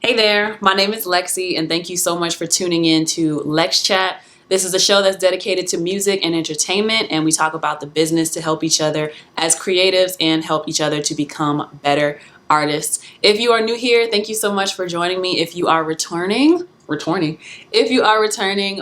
Hey there, my name is LexC and thank you so much for tuning in to LexChat. This is a show that's dedicated to music and entertainment, and we talk about the business to help each other as creatives and help each other to become better artists. If you are new here, thank you so much for joining me. If you are returning,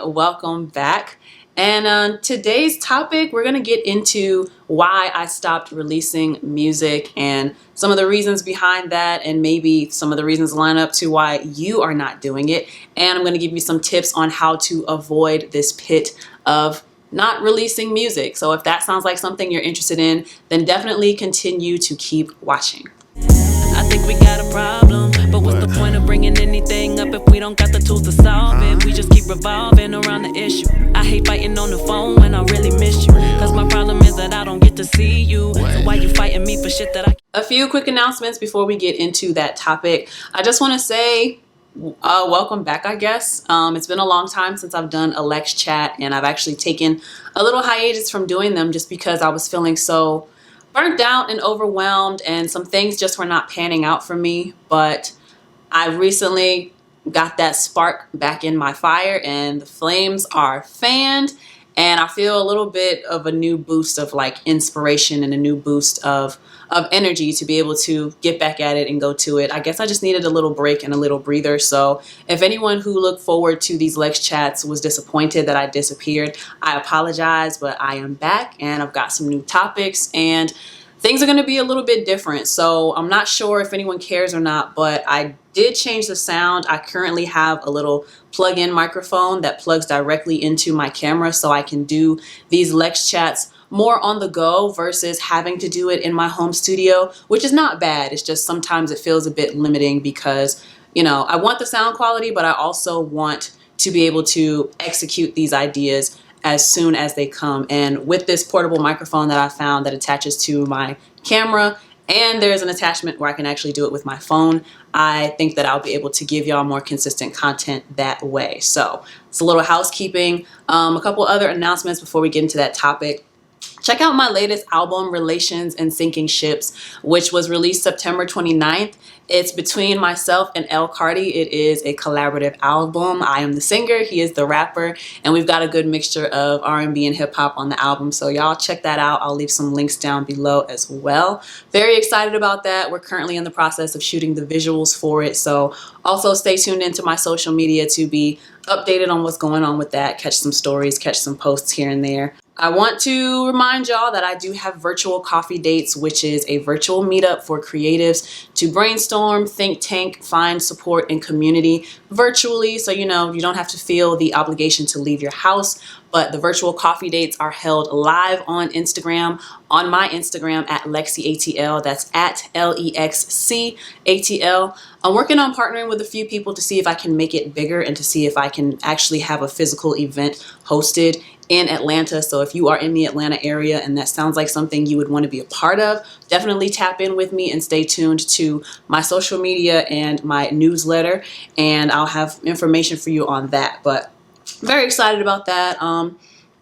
welcome back. And on today's topic, we're going to get into why I stopped releasing music and some of the reasons behind that, and maybe some of the reasons line up to why you are not doing it. And I'm going to give you some tips on how to avoid this pit of not releasing music. So if that sounds like something you're interested in, then definitely continue to keep watching. I think we got a problem, but what's the point of bringing anything up if we don't got the tools to solve it? We just keep revolving around the issue. I hate fighting on the phone when I really miss you, cause my problem is that I don't get to see you. So why you fighting me for shit that I... A few quick announcements before we get into that topic. I just want to say welcome back, I guess. It's been a long time since I've done a LexChat, and I've actually taken a little hiatus from doing them just because I was feeling so burnt out and overwhelmed, and some things just were not panning out for me. But I recently got that spark back in my fire, and the flames are fanned, and I feel a little bit of a new boost of like inspiration and a new boost of energy to be able to get back at it and go to it. I guess I just needed a little break and a little breather. So if anyone who looked forward to these LexChats was disappointed that I disappeared, I apologize, but I am back and I've got some new topics and things are going to be a little bit different. So I'm not sure if anyone cares or not, but I did change the sound. I currently have a little plug-in microphone that plugs directly into my camera, so I can do these LexChats more on the go versus having to do it in my home studio, which is not bad. It's just sometimes it feels a bit limiting because, you know, I want the sound quality, but I also want to be able to execute these ideas as soon as they come. And with this portable microphone that I found that attaches to my camera, and there's an attachment where I can actually do it with my phone, I think that I'll be able to give y'all more consistent content that way. So it's a little housekeeping. A couple other announcements before we get into that topic. Check out my latest album, Relations and Sinking Ships, which was released September 29th. It's between myself and L. Cardi. It is a collaborative album. I am the singer, he is the rapper, and we've got a good mixture of R&B and hip hop on the album. So y'all check that out. I'll leave some links down below as well. Very excited about that. We're currently in the process of shooting the visuals for it. So also stay tuned into my social media to be updated on what's going on with that. Catch some stories, catch some posts here and there. I want to remind y'all that I do have virtual coffee dates, which is a virtual meetup for creatives to brainstorm, think tank, find support and community virtually. So, you know, you don't have to feel the obligation to leave your house, but the virtual coffee dates are held live on Instagram, on my Instagram at LexCATL. That's at LexCATL. I'm working on partnering with a few people to see if I can make it bigger and to see if I can actually have a physical event hosted in Atlanta. So if you are in the Atlanta area and that sounds like something you would want to be a part of, definitely tap in with me and stay tuned to my social media and my newsletter, and I'll have information for you on that. But very excited about that.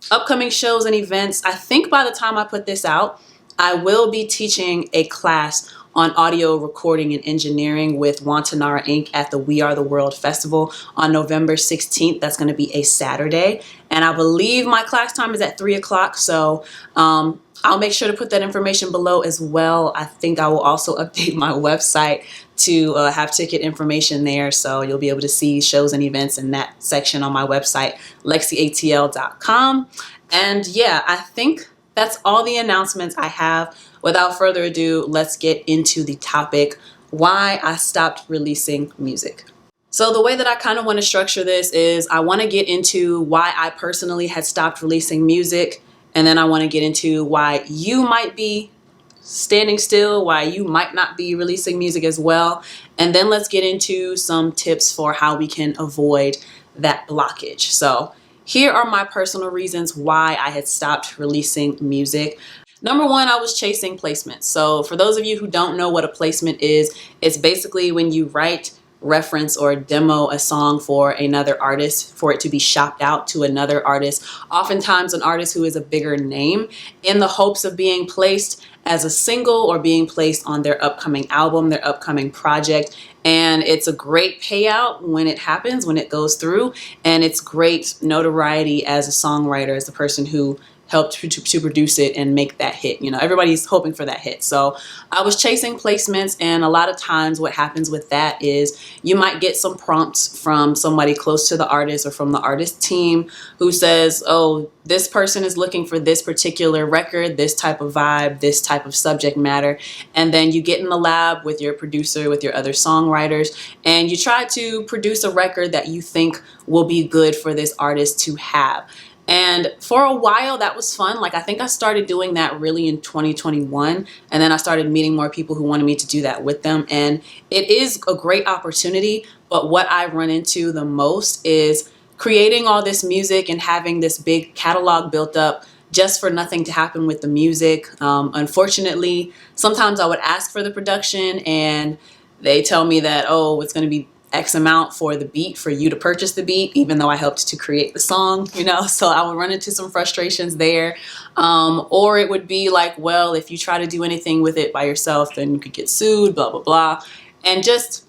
Upcoming shows and events. I think by the time I put this out, I will be teaching a class on audio recording and engineering with Wantanara Inc. at the We Are the World Festival on November 16th. That's going to be a Saturday. And I believe my class time is at 3 o'clock. So I'll make sure to put that information below as well. I think I will also update my website to have ticket information there. So you'll be able to see shows and events in that section on my website, LexCATL.com. And yeah, I think that's all the announcements I have. Without further ado, let's get into the topic, why I stopped releasing music. So the way that I kind of want to structure this is I want to get into why I personally had stopped releasing music, and then I want to get into why you might be standing still, why you might not be releasing music as well, and then let's get into some tips for how we can avoid that blockage. So here are my personal reasons why I had stopped releasing music. Number one, I was chasing placements. So for those of you who don't know what a placement is, it's basically when you write, reference, or demo a song for another artist for it to be shopped out to another artist, oftentimes an artist who is a bigger name, in the hopes of being placed as a single or being placed on their upcoming album, their upcoming project. And it's a great payout when it happens, when it goes through. And it's great notoriety as a songwriter, as a person who helped to produce it and make that hit. You know, everybody's hoping for that hit. So I was chasing placements, and a lot of times what happens with that is you might get some prompts from somebody close to the artist or from the artist team who says, oh, this person is looking for this particular record, this type of vibe, this type of subject matter. And then you get in the lab with your producer, with your other songwriters, and you try to produce a record that you think will be good for this artist to have. And for a while that was fun. Like, I think I started doing that really in 2021, and then I started meeting more people who wanted me to do that with them. And it is a great opportunity, but what I run into the most is creating all this music and having this big catalog built up just for nothing to happen with the music. Unfortunately, sometimes I would ask for the production and they tell me that, oh, it's going to be X amount for the beat, for you to purchase the beat, even though I helped to create the song, you know. So I would run into some frustrations there. Or it would be like, well, if you try to do anything with it by yourself, then you could get sued, blah, blah, blah. And just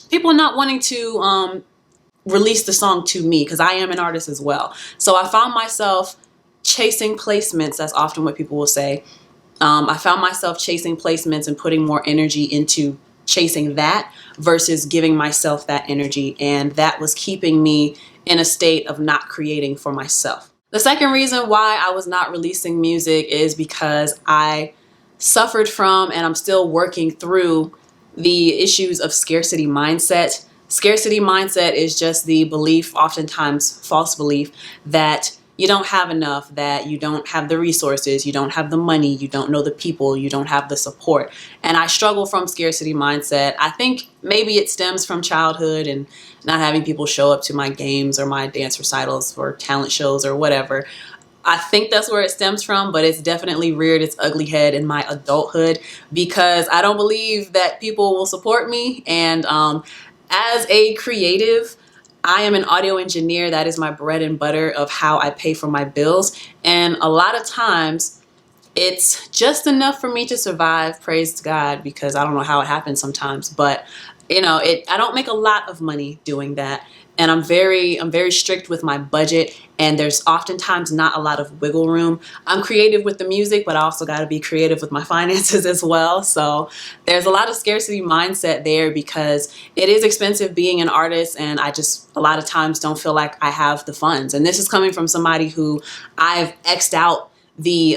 people not wanting to release the song to me, because I am an artist as well. So I found myself chasing placements. That's often what people will say. I found myself chasing placements and putting more energy into chasing that versus giving myself that energy. And that was keeping me in a state of not creating for myself. The second reason why I was not releasing music is because I suffered from, and I'm still working through, the issues of scarcity mindset. Scarcity mindset is just the belief, oftentimes false belief, that you don't have enough, that you don't have the resources, you don't have the money, you don't know the people, you don't have the support. And I struggle from scarcity mindset. I think maybe it stems from childhood and not having people show up to my games or my dance recitals or talent shows or whatever. I think that's where it stems from, but it's definitely reared its ugly head in my adulthood because I don't believe that people will support me. And as a creative, I am an audio engineer. That is my bread and butter of how I pay for my bills. And a lot of times it's just enough for me to survive, praise God, because I don't know how it happens sometimes. But you know, I don't make a lot of money doing that. And I'm very strict with my budget, and there's oftentimes not a lot of wiggle room. I'm creative with the music, but I also got to be creative with my finances as well. So there's a lot of scarcity mindset there because it is expensive being an artist, and I just a lot of times don't feel like I have the funds. And this is coming from somebody who I've X'd out the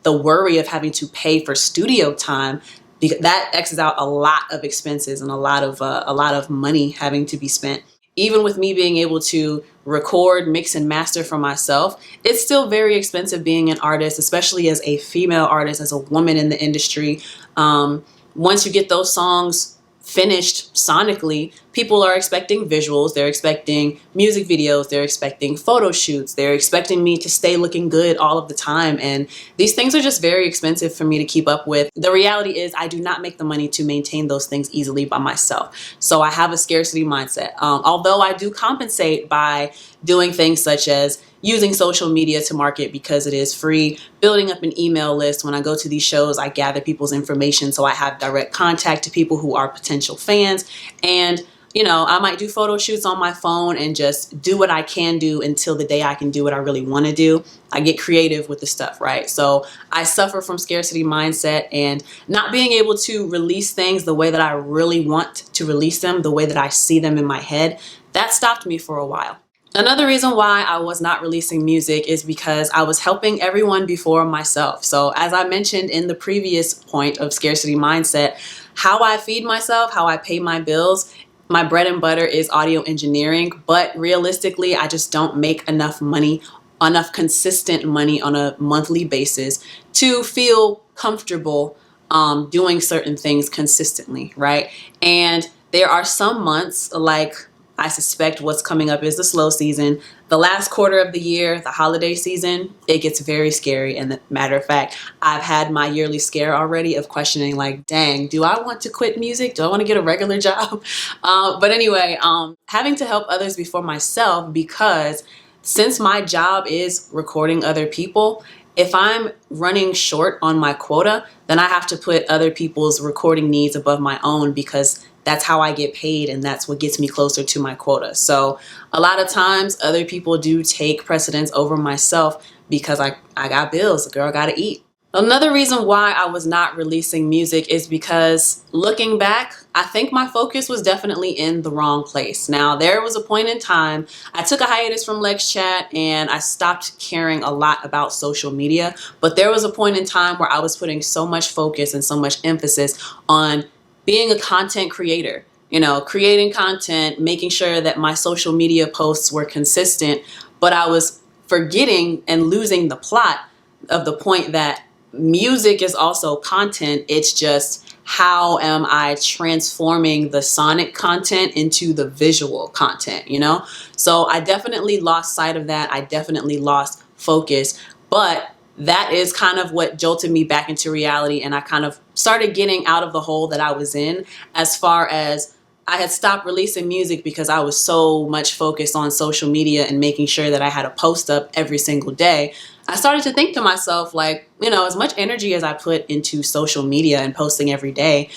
worry of having to pay for studio time. That X's out a lot of expenses and a lot of money having to be spent. Even with me being able to record, mix, and master for myself, it's still very expensive being an artist, especially as a female artist, as a woman in the industry. Once you get those songs finished sonically, people are expecting visuals, they're expecting music videos, they're expecting photo shoots, they're expecting me to stay looking good all of the time. And these things are just very expensive for me to keep up with. The reality is I do not make the money to maintain those things easily by myself. So I have a scarcity mindset. Although I do compensate by doing things such as using social media to market because it is free, building up an email list. When I go to these shows, I gather people's information so I have direct contact to people who are potential fans. And you know, I might do photo shoots on my phone and just do what I can do until the day I can do what I really want to do. I get creative with the stuff, right? So I suffer from scarcity mindset and not being able to release things the way that I really want to release them, the way that I see them in my head. That stopped me for a while. Another reason why I was not releasing music is because I was helping everyone before myself. So as I mentioned in the previous point of scarcity mindset, how I feed myself, how I pay my bills, my bread and butter is audio engineering, but realistically, I just don't make enough money, enough consistent money on a monthly basis to feel comfortable doing certain things consistently, right? And there are some months, like I suspect what's coming up is the slow season. The last quarter of the year, the holiday season, it gets very scary. And matter of fact, I've had my yearly scare already of questioning like, dang, do I want to quit music? Do I want to get a regular job? But anyway, having to help others before myself, because since my job is recording other people, if I'm running short on my quota, then I have to put other people's recording needs above my own, because that's how I get paid and that's what gets me closer to my quota. So a lot of times other people do take precedence over myself because I got bills, the girl gotta eat. Another reason why I was not releasing music is because, looking back, I think my focus was definitely in the wrong place. Now, there was a point in time, I took a hiatus from LexChat and I stopped caring a lot about social media, but there was a point in time where I was putting so much focus and so much emphasis on being a content creator, creating content, making sure that my social media posts were consistent, but I was forgetting and losing the plot of the point that music is also content. It's just, how am I transforming the sonic content into the visual content, So I definitely lost sight of that. I definitely lost focus, but that is kind of what jolted me back into reality, and I kind of started getting out of the hole that I was in, as far as I had stopped releasing music because I was so much focused on social media and making sure that I had a post up every single day. I started to think to myself, like, as much energy as I put into social media and posting every day,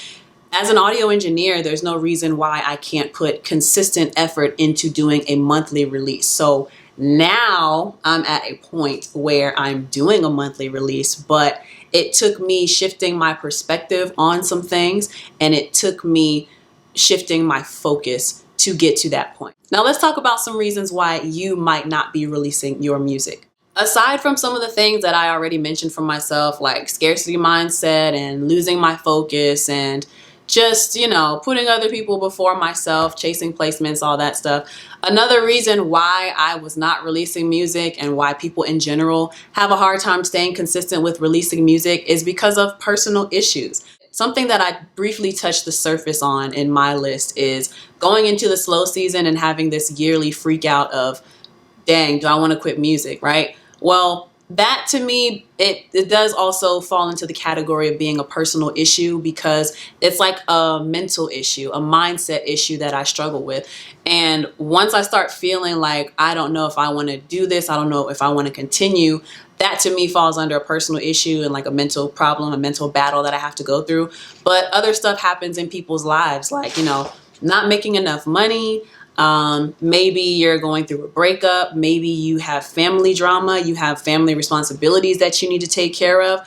as an audio engineer, there's no reason why I can't put consistent effort into doing a monthly release. So now I'm at a point where I'm doing a monthly release, but it took me shifting my perspective on some things, and it took me shifting my focus to get to that point. Now let's talk about some reasons why you might not be releasing your music. Aside from some of the things that I already mentioned for myself, like scarcity mindset and losing my focus and just, putting other people before myself, chasing placements, all that stuff. Another reason why I was not releasing music, and why people in general have a hard time staying consistent with releasing music, is because of personal issues. Something that I briefly touched the surface on in my list is going into the slow season and having this yearly freak out of, dang, do I want to quit music, right? Well, that to me, it does also fall into the category of being a personal issue, because it's like a mental issue, a mindset issue that I struggle with. And once I start feeling like, I don't know if I want to do this, I don't know if I want to continue, that to me falls under a personal issue and like a mental problem, a mental battle that I have to go through. But other stuff happens in people's lives, like, not making enough money. Maybe you're going through a breakup. Maybe you have family drama. You have family responsibilities that you need to take care of.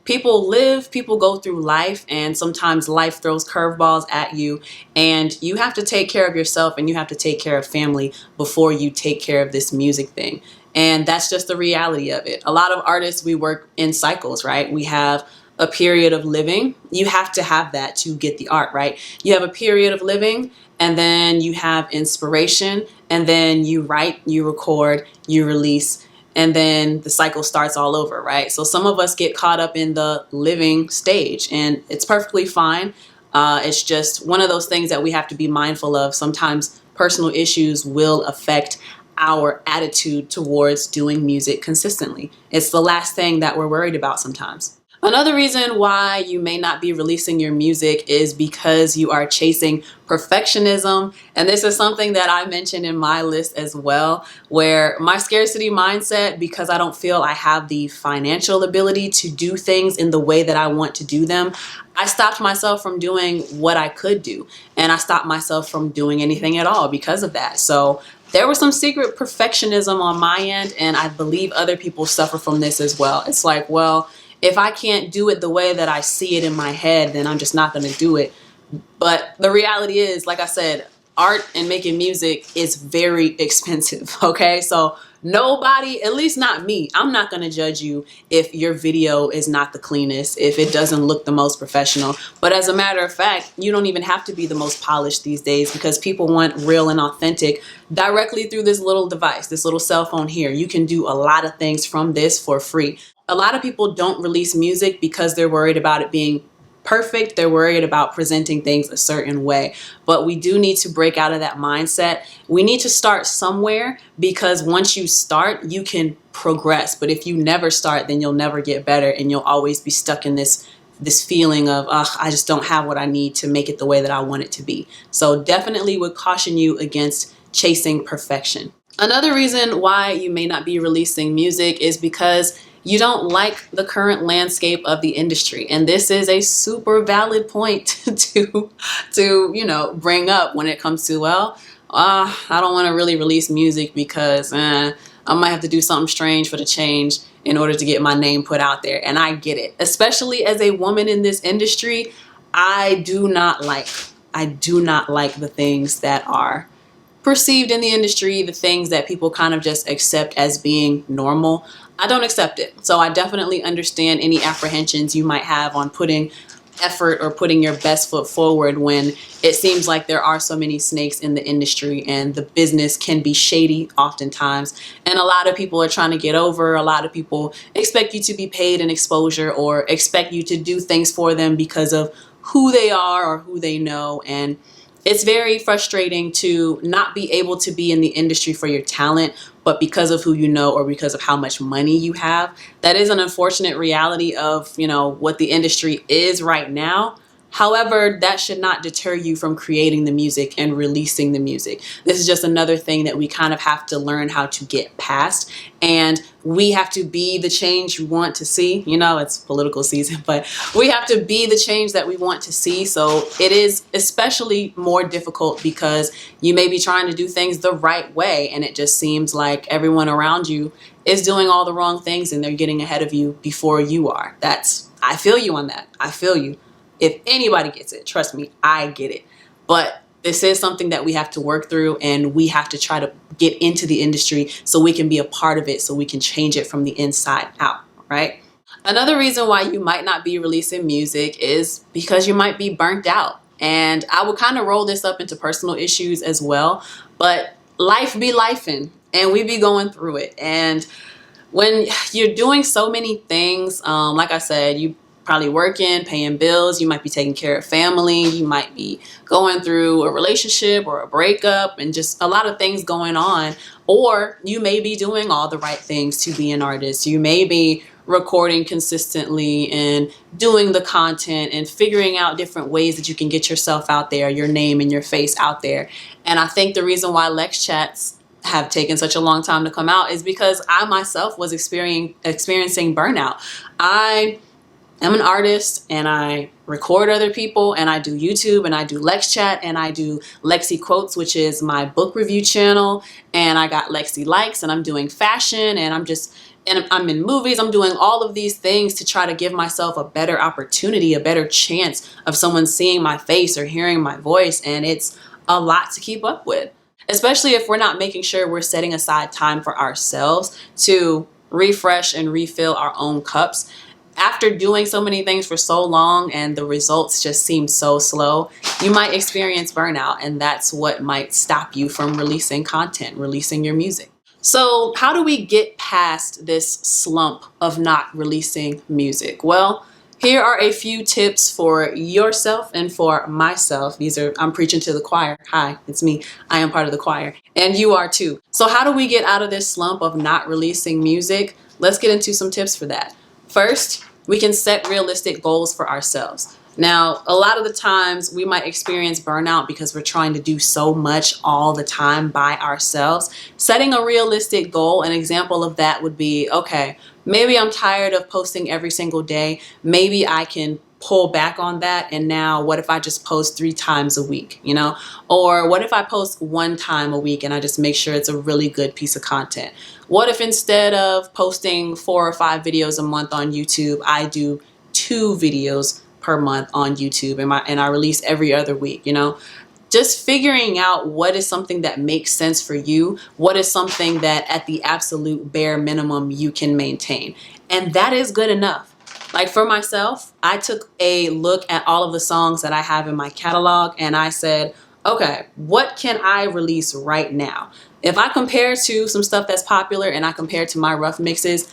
People go through life, and sometimes life throws curveballs at you, and you have to take care of yourself and you have to take care of family before you take care of this music thing. And that's just the reality of it. A lot of artists, we work in cycles, right? We have a period of living. You have to have that to get the art, right? You have a period of living, and then you have inspiration, and then you write, you record, you release, and then the cycle starts all over, right? So some of us get caught up in the living stage, and it's perfectly fine. It's just one of those things that we have to be mindful of. Sometimes personal issues will affect our attitude towards doing music consistently. It's the last thing that we're worried about sometimes. Another reason why you may not be releasing your music is because you are chasing perfectionism. And this is something that I mentioned in my list as well, where my scarcity mindset, because I don't feel I have the financial ability to do things in the way that I want to do them, I stopped myself from doing what I could do. And I stopped myself from doing anything at all because of that. So there was some secret perfectionism on my end, and I believe other people suffer from this as well. It's like, well, if I can't do it the way that I see it in my head, then I'm just not going to do it. But the reality is, like I said, art and making music is very expensive, okay? So nobody, at least not me, I'm not going to judge you if your video is not the cleanest, if it doesn't look the most professional. But as a matter of fact, you don't even have to be the most polished these days, because people want real and authentic directly through this little device, this little cell phone here. You can do a lot of things from this for free. A lot of people don't release music because they're worried about it being perfect. They're worried about presenting things a certain way. But we do need to break out of that mindset. We need to start somewhere, because once you start, you can progress. But if you never start, then you'll never get better, and you'll always be stuck in this feeling of, I just don't have what I need to make it the way that I want it to be. So definitely would caution you against chasing perfection. Another reason why you may not be releasing music is because you don't like the current landscape of the industry. And this is a super valid point to bring up when it comes to, well, I don't want to really release music because I might have to do something strange for the change in order to get my name put out there. And I get it, especially as a woman in this industry. I do not like the things that are perceived in the industry, the things that people kind of just accept as being normal. I don't accept it. So I definitely understand any apprehensions you might have on putting effort or putting your best foot forward when it seems like there are so many snakes in the industry and the business can be shady oftentimes. And a lot of people are trying to get over. A lot of people expect you to be paid an exposure or expect you to do things for them because of who they are or who they know. And it's very frustrating to not be able to be in the industry for your talent, but because of who you know or because of how much money you have. That is an unfortunate reality of, what the industry is right now. However, that should not deter you from creating the music and releasing the music. This is just another thing that we kind of have to learn how to get past. And we have to be the change we want to see. It's political season, but we have to be the change that we want to see. So it is especially more difficult because you may be trying to do things the right way. And it just seems like everyone around you is doing all the wrong things and they're getting ahead of you before you are. I feel you on that. I feel you. If anybody gets it, trust me, I get it. But this is something that we have to work through, and we have to try to get into the industry so we can be a part of it, so we can change it from the inside out, right? Another reason why you might not be releasing music is because you might be burnt out. And I will kind of roll this up into personal issues as well. But life be lifing, and we be going through it. And when you're doing so many things, like I said, you probably working, paying bills, you might be taking care of family, you might be going through a relationship or a breakup and just a lot of things going on. Or you may be doing all the right things to be an artist. You may be recording consistently and doing the content and figuring out different ways that you can get yourself out there, your name and your face out there. And I think the reason why Lex Chats have taken such a long time to come out is because I myself was experiencing burnout. I'm an artist and I record other people and I do YouTube and I do LexChat and I do LexC Quotes, which is my book review channel, and I got LexC Likes and I'm doing fashion and I'm in movies. I'm doing all of these things to try to give myself a better opportunity, a better chance of someone seeing my face or hearing my voice, and it's a lot to keep up with, especially if we're not making sure we're setting aside time for ourselves to refresh and refill our own cups. After doing so many things for so long and the results just seem so slow, you might experience burnout, and that's what might stop you from releasing content, releasing your music. So how do we get past this slump of not releasing music? Well, here are a few tips for yourself and for myself. I'm preaching to the choir. Hi, it's me. I am part of the choir, and you are too. So how do we get out of this slump of not releasing music? Let's get into some tips for that. First, we can set realistic goals for ourselves. Now, a lot of the times we might experience burnout because we're trying to do so much all the time by ourselves. Setting a realistic goal, an example of that would be, okay, maybe I'm tired of posting every single day. Maybe I can pull back on that, and now what if I just post 3 times a week, or what if I post 1 time a week and I just make sure it's a really good piece of content? What if instead of posting 4 or 5 videos a month on YouTube, I do 2 videos per month on YouTube and I release every other week? Just figuring out what is something that makes sense for you, what is something that at the absolute bare minimum you can maintain, and that is good enough. Like for myself, I took a look at all of the songs that I have in my catalog and I said, okay, what can I release right now? If I compare to some stuff that's popular and I compare to my rough mixes,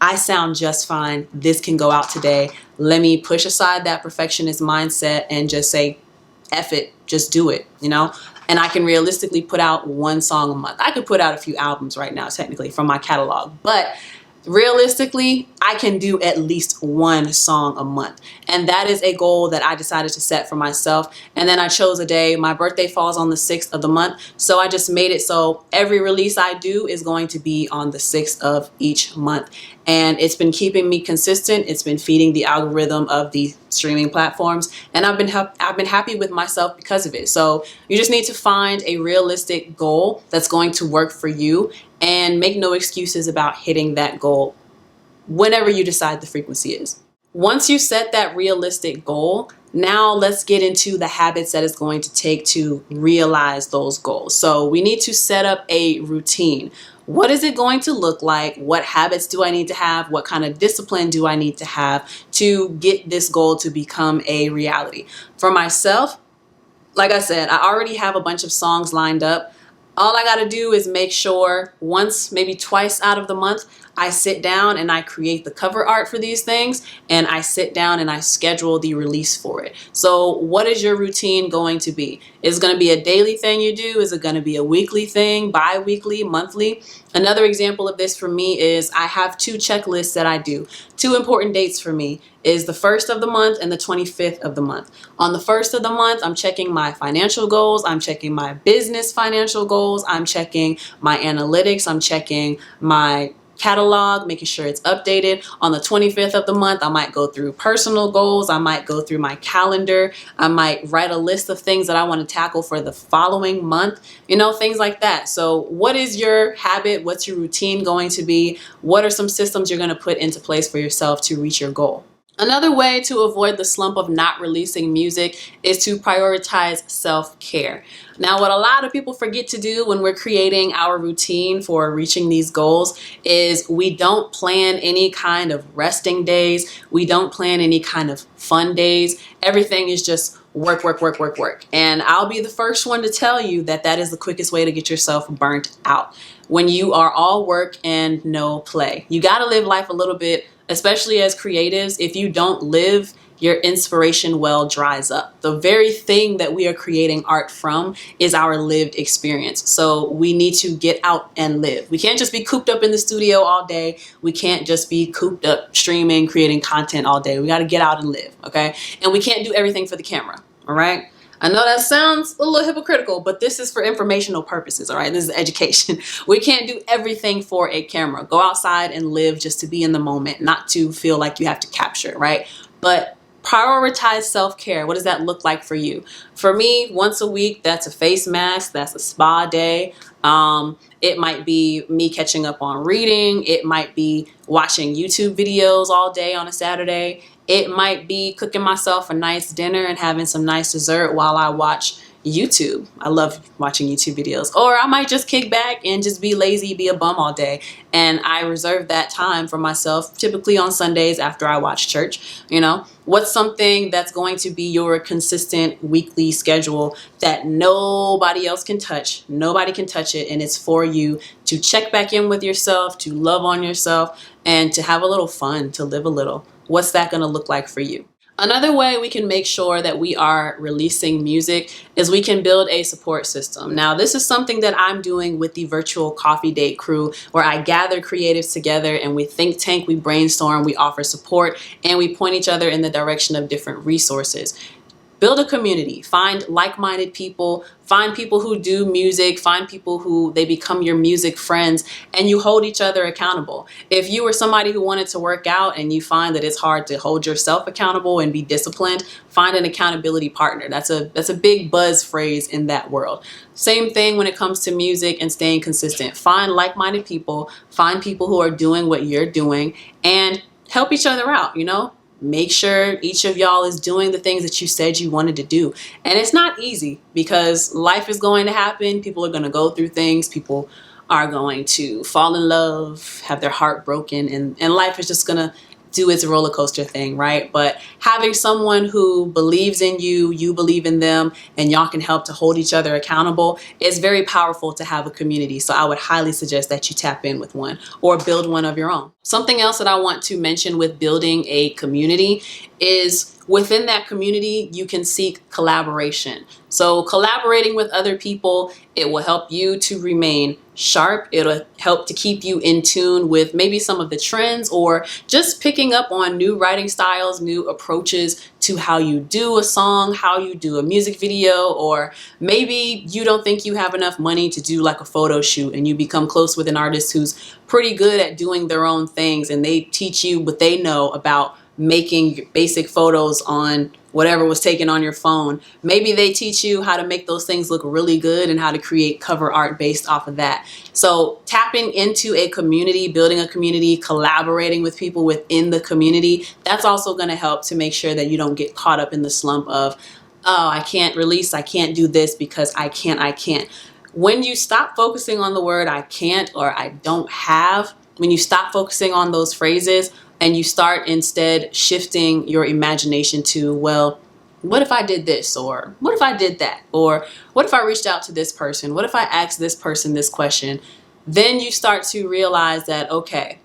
I sound just fine. This can go out today. Let me push aside that perfectionist mindset and just say, F it, just do it, And I can realistically put out 1 song a month. I could put out a few albums right now, technically, from my catalog, but realistically, I can do at least one song a month. And that is a goal that I decided to set for myself. And then I chose a day. My birthday falls on the 6th of the month. So I just made it so every release I do is going to be on the 6th of each month. And it's been keeping me consistent. It's been feeding the algorithm of the streaming platforms. And I've been happy with myself because of it. So you just need to find a realistic goal that's going to work for you, and make no excuses about hitting that goal whenever you decide the frequency is. Once you set that realistic goal, now let's get into the habits that it's going to take to realize those goals. So we need to set up a routine. What is it going to look like? What habits do I need to have? What kind of discipline do I need to have to get this goal to become a reality? For myself, like I said, I already have a bunch of songs lined up. All I got to do is make sure once, maybe twice out of the month, I sit down and I create the cover art for these things, and I sit down and I schedule the release for it. So what is your routine going to be? Is it going to be a daily thing you do? Is it going to be a weekly thing, bi-weekly, monthly? Another example of this for me is I have 2 checklists that I do. 2 important dates for me is the 1st of the month and the 25th of the month. On the 1st of the month, I'm checking my financial goals. I'm checking my business financial goals. I'm checking my analytics. I'm checking my catalog, making sure it's updated. On the 25th of the month, I might go through personal goals. I might go through my calendar. I might write a list of things that I want to tackle for the following month, things like that. So what is your habit? What's your routine going to be? What are some systems you're going to put into place for yourself to reach your goal? Another way to avoid the slump of not releasing music is to prioritize self-care. Now, what a lot of people forget to do when we're creating our routine for reaching these goals is we don't plan any kind of resting days. We don't plan any kind of fun days. Everything is just work, work, work, work, work. And I'll be the first one to tell you that that is the quickest way to get yourself burnt out. When you are all work and no play, you got to live life a little bit, especially as creatives. If you don't live, your inspiration well dries up. The very thing that we are creating art from is our lived experience. So we need to get out and live. We can't just be cooped up in the studio all day. We can't just be cooped up streaming, creating content all day. We got to get out and live, okay? And we can't do everything for the camera, all right? I know that sounds a little hypocritical, but this is for informational purposes, all right? This is education. We can't do everything for a camera. Go outside and live just to be in the moment, not to feel like you have to capture it, right? But prioritize self-care. What does that look like for you? For me, once a week, that's a face mask, that's a spa day. It might be me catching up on reading. It might be watching YouTube videos all day on a Saturday. It might be cooking myself a nice dinner and having some nice dessert while I watch YouTube. I love watching YouTube videos. Or I might just kick back and just be lazy, be a bum all day. And I reserve that time for myself, typically on Sundays after I watch church. What's something that's going to be your consistent weekly schedule that nobody else can touch? Nobody can touch it. And it's for you to check back in with yourself, to love on yourself, and to have a little fun, to live a little. What's that going to look like for you? Another way we can make sure that we are releasing music is we can build a support system. Now, this is something that I'm doing with the virtual coffee date crew, where I gather creatives together and we think tank, we brainstorm, we offer support, and we point each other in the direction of different resources. Build a community, find like-minded people, find people who do music, find people who they become your music friends, and you hold each other accountable. If you were somebody who wanted to work out and you find that it's hard to hold yourself accountable and be disciplined, find an accountability partner. That's a big buzz phrase in that world. Same thing when it comes to music and staying consistent. Find like-minded people, find people who are doing what you're doing, and help each other out, Make sure each of y'all is doing the things that you said you wanted to do. And it's not easy because life is going to happen. People are going to go through things. People are going to fall in love, have their heart broken, and life is just going to do its roller coaster thing, right? But having someone who believes in you, you believe in them, and y'all can help to hold each other accountable is very powerful to have a community. So I would highly suggest that you tap in with one or build one of your own. Something else that I want to mention with building a community is within that community, you can seek collaboration. So collaborating with other people, it will help you to remain sharp. It'll help to keep you in tune with maybe some of the trends, or just picking up on new writing styles, new approaches to how you do a song, how you do a music video, or maybe you don't think you have enough money to do like a photo shoot and you become close with an artist who's pretty good at doing their own things, and they teach you what they know about making basic photos on whatever was taken on your phone. Maybe they teach you how to make those things look really good and how to create cover art based off of that. So tapping into a community, building a community, collaborating with people within the community, that's also going to help to make sure that you don't get caught up in the slump of, oh, I can't release, I can't do this because I can't. When you stop focusing on the word I can't or I don't have, when you stop focusing on those phrases, and you start instead shifting your imagination to, well, what if I did this? Or what if I did that? Or what if I reached out to this person? What if I asked this person this question? Then you start to realize that, okay,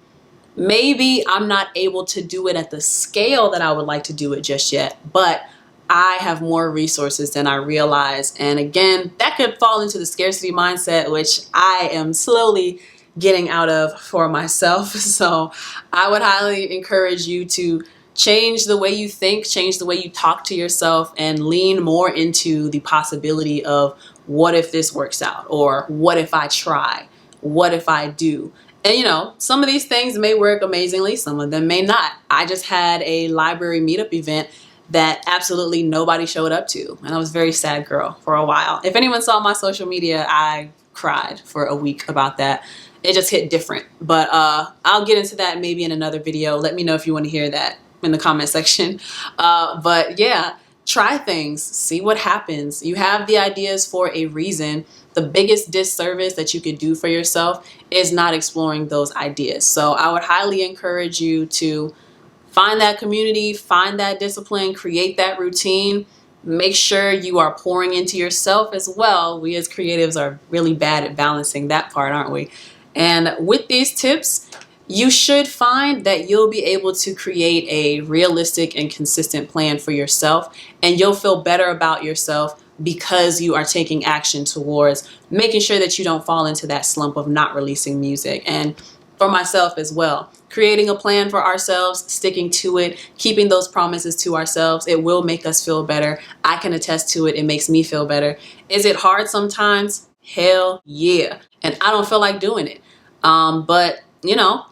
maybe I'm not able to do it at the scale that I would like to do it just yet, but I have more resources than I realize. And again, that could fall into the scarcity mindset, which I am slowly getting out of for myself. So I would highly encourage you to change the way you think, change the way you talk to yourself, and lean more into the possibility of what if this works out, or what if I try, what if I do. And you know, some of these things may work amazingly, some of them may not. I just had a library meetup event that absolutely nobody showed up to, and I was a very sad girl for a while. If anyone saw my social media, I cried for a week about that. It just hit different, but I'll get into that maybe in another video. Let me know if you want to hear that in the comment section. But yeah, try things, see what happens. You have the ideas for a reason. The biggest disservice that you could do for yourself is not exploring those ideas. So I would highly encourage you to find that community, find that discipline, create that routine. Make sure you are pouring into yourself as well. We as creatives are really bad at balancing that part, aren't we? And with these tips, you should find that you'll be able to create a realistic and consistent plan for yourself, and you'll feel better about yourself because you are taking action towards making sure that you don't fall into that slump of not releasing music. And for myself as well, creating a plan for ourselves, sticking to it, keeping those promises to ourselves, it will make us feel better. I can attest to it. It makes me feel better. Is it hard sometimes? Hell yeah. And I don't feel like doing it. But you know,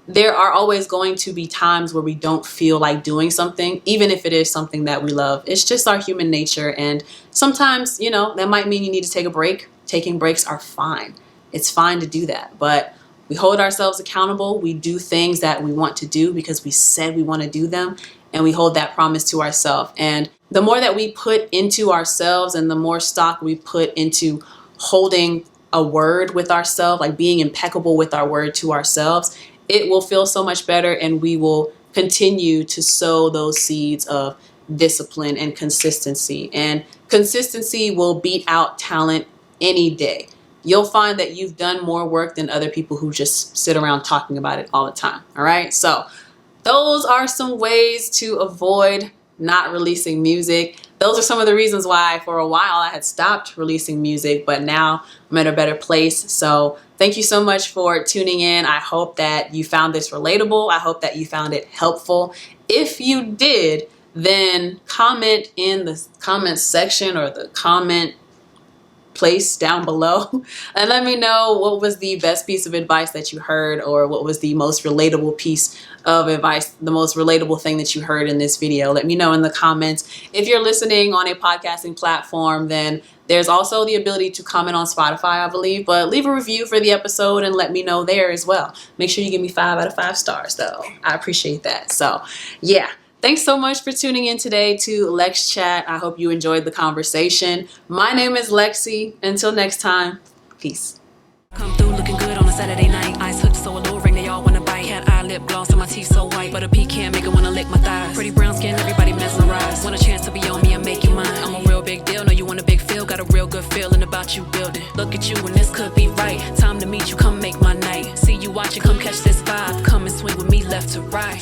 there are always going to be times where we don't feel like doing something, even if it is something that we love. It's just our human nature. And sometimes, you know, that might mean you need to take a break. Taking breaks are fine. It's fine to do that. But we hold ourselves accountable. We do things that we want to do because we said we want to do them. And we hold that promise to ourselves. And the more that we put into ourselves and the more stock we put into holding a word with ourselves, like being impeccable with our word to ourselves, it will feel so much better, and we will continue to sow those seeds of discipline and consistency. And consistency will beat out talent any day. You'll find that you've done more work than other people who just sit around talking about it all the time. All right. So those are some ways to avoid not releasing music. Those are some of the reasons why for a while I had stopped releasing music, but now I'm in a better place. So thank you so much for tuning in. I hope that you found this relatable. I hope that you found it helpful. If you did, then comment in the comment section or the comment place down below and let me know what was the best piece of advice that you heard, or what was the most relatable piece of advice, the most relatable thing that you heard in this video. Let me know in the comments. If you're listening on a podcasting platform, then there's also the ability to comment on Spotify, I believe, but leave a review for the episode and let me know there as well. Make sure you give me 5 out of 5 stars though. I appreciate that. So yeah. Thanks so much for tuning in today to Lex Chat. I hope you enjoyed the conversation. My name is LexC. Until next time, peace. Come through looking good on a Saturday night. Eyes hooked so alluring, they all wanna bite. Cat eye, lip gloss, and my teeth so white. But a pecan make it wanna lick my thighs. Pretty brown skin, everybody mesmerized. Want a chance to be on me and make you mine. I'm a real big deal, know you want a big feel. Got a real good feeling about you building. Look at you and this could be right. Time to meet you, come make my night. See you watching, come catch this vibe. Come and swing with me left to right.